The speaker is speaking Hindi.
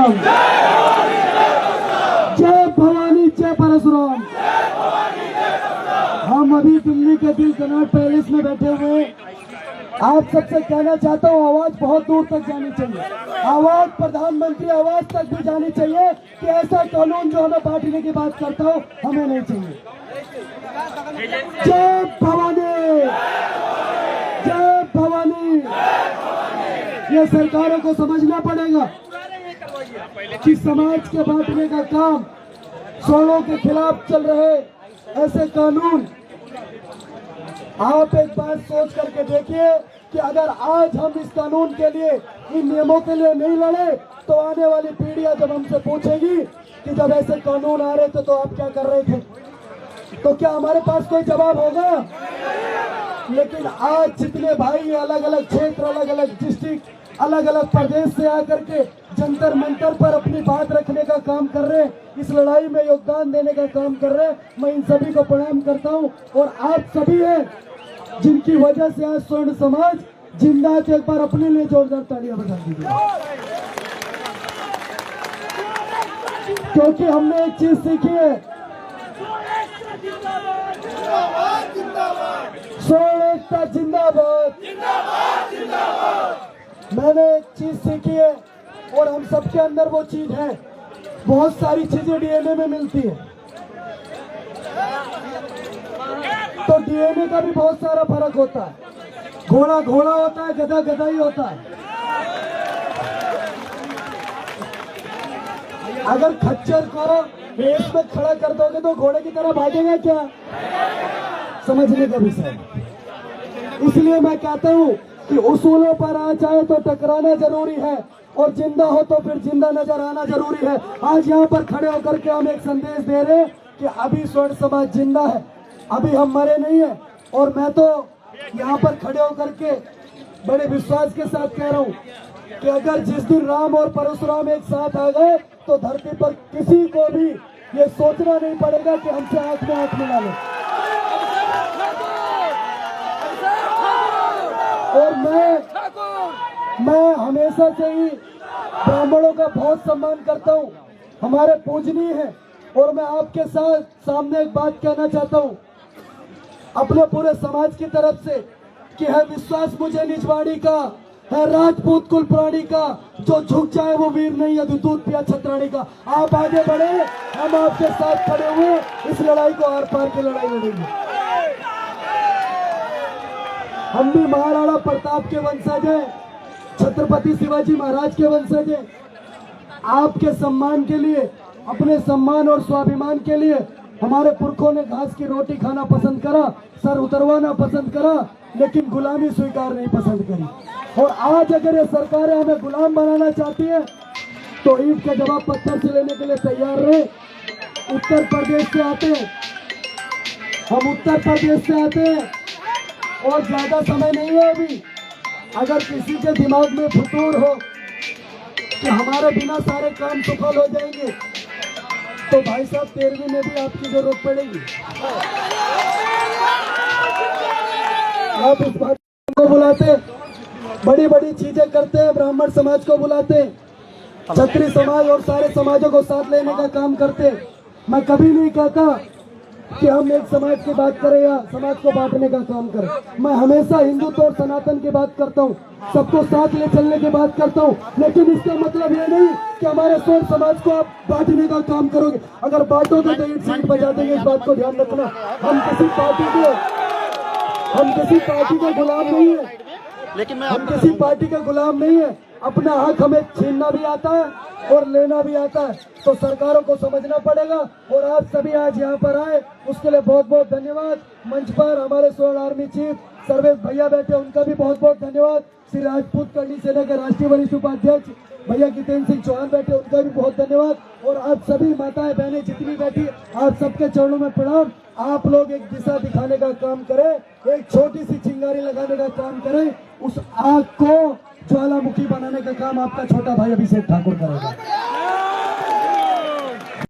परशुराम, जय भवानी जय परशुराम। हम अभी दिल्ली के दिल कनॉट पैलेस में बैठे हुए आप सबसे कहना चाहता हूँ, आवाज बहुत दूर तक जानी चाहिए, आवाज प्रधानमंत्री आवाज तक भी जानी चाहिए कि ऐसा कानून जो हमें बांटने की बात करता हो हमें नहीं चाहिए। जय भवानी, जय भवानी। ये सरकारों को समझना पड़ेगा कि समाज के बांटने का काम, सोनों के खिलाफ चल रहे ऐसे कानून, आप एक बात सोच करके देखिए कि अगर आज हम इस कानून के लिए, इन नियमों के लिए नहीं लड़े तो आने वाली पीढ़ियां जब हमसे पूछेगी कि जब ऐसे कानून आ रहे थे तो आप क्या कर रहे थे, तो क्या हमारे पास कोई जवाब होगा? लेकिन आज जितने भाई अलग अलग क्षेत्र, अलग अलग डिस्ट्रिक्ट, अलग अलग प्रदेश से आकर के जंतर मंतर पर अपनी बात रखने का काम कर रहे हैं, इस लड़ाई में योगदान देने का काम कर रहे हैं, मैं इन सभी को प्रणाम करता हूं। और आप सभी हैं जिनकी वजह से आज स्वर्ण समाज जिंदा है, तो एक बार अपने लिए जोरदार तालियां बजा दीजिए, क्योंकि हमने एक चीज सीखी है, स्वर्ण एकता जिंदाबाद। मैंने एक चीज सीखी है और हम सबके अंदर वो चीज है, बहुत सारी चीजें डीएनए में मिलती है, तो डीएनए का भी बहुत सारा फर्क होता है। घोड़ा घोड़ा होता है, गधा गधा ही होता है। अगर खच्चर को रेस में खड़ा कर दोगे तो घोड़े की तरह भागेगा क्या? समझने का विषय। इसलिए मैं कहता हूँ कि उसूलों पर आ जाए तो टकराना जरूरी है और जिंदा हो तो फिर जिंदा नजर आना जरूरी है। आज यहाँ पर खड़े होकर के हम एक संदेश दे रहे हैं कि अभी स्वर्ण समाज जिंदा है, अभी हम मरे नहीं है। और मैं तो यहाँ पर खड़े होकर के बड़े विश्वास के साथ कह रहा हूँ कि अगर जिस दिन राम और परशुराम एक साथ आ गए तो धरती पर किसी को भी ये सोचना नहीं पड़ेगा कि हमसे आंख में आंख मिला ले। और मैं हमेशा से ही ब्राह्मणों का बहुत सम्मान करता हूँ, हमारे पूजनीय हैं। और मैं आपके साथ सामने एक बात कहना चाहता हूँ अपने पूरे समाज की तरफ से कि है विश्वास मुझे निजवाड़ी का, है राजपूत कुल प्राणी का, जो झुक जाए वो वीर नहीं है, दूध पिया छत्राणी का। आप आगे बढ़े, हम आपके साथ खड़े हुए इस लड़ाई को आर पार की लड़ाई लड़ेंगे। हम भी महाराणा प्रताप के वंशज हैं, छत्रपति शिवाजी महाराज के वंशज हैं। आपके सम्मान के लिए, अपने सम्मान और स्वाभिमान के लिए हमारे पुरखों ने घास की रोटी खाना पसंद करा, सर उतरवाना पसंद करा, लेकिन गुलामी स्वीकार नहीं पसंद करी। और आज अगर ये सरकारें हमें गुलाम बनाना चाहती है तो ईंट का जवाब पत्थर से लेने के लिए तैयार रहे। उत्तर प्रदेश से आते हैं, हम उत्तर प्रदेश से आते हैं और ज्यादा समय नहीं है अभी। अगर किसी के दिमाग में फुतूर हो कि हमारे बिना सारे काम सफल हो जाएंगे तो भाई साहब 13वीं में भी आपकी जरूरत पड़ेगी। आप इस बात को बुलाते, बड़ी बड़ी चीजें करते हैं, ब्राह्मण समाज को बुलाते, क्षत्रिय समाज और सारे समाजों को साथ लेने का काम करते। मैं कभी नहीं कहता कि हम एक समाज की बात करें या समाज को बांटने का काम करें। मैं हमेशा हिंदुत्व और सनातन की बात करता हूँ, सबको साथ ले चलने की बात करता हूँ, लेकिन इसका मतलब ये नहीं कि हमारे स्वर्ण समाज को आप बांटने का काम करोगे। अगर बांटोगे तो ईंट सीट बजा देंगे, इस बात को ध्यान रखना। हम किसी पार्टी के गुलाम नहीं है, लेकिन हम किसी पार्टी के गुलाम नहीं है। अपना हक हमें छीनना भी आता है और लेना भी आता है, तो सरकारों को समझना पड़ेगा। और आप सभी आज यहाँ पर आए उसके लिए बहुत बहुत धन्यवाद। मंच पर हमारे स्वर्ण आर्मी चीफ सर्वेश भैया बैठे, उनका भी बहुत बहुत धन्यवाद। श्री राजपूत करनी सेना के राष्ट्रीय वरिष्ठ उपाध्यक्ष भैया जितेंद्र सिंह चौहान बैठे, उनका भी बहुत धन्यवाद। और आप सभी माताएं बहनें जितनी बैठी, आप सबके चरणों में प्रणाम। आप लोग एक दिशा दिखाने का काम करें, एक छोटी सी चिंगारी लगाने का काम करें, उस आग को ज्वालामुखी बनाने का काम आपका छोटा भाई अभिषेक ठाकुर करेगा।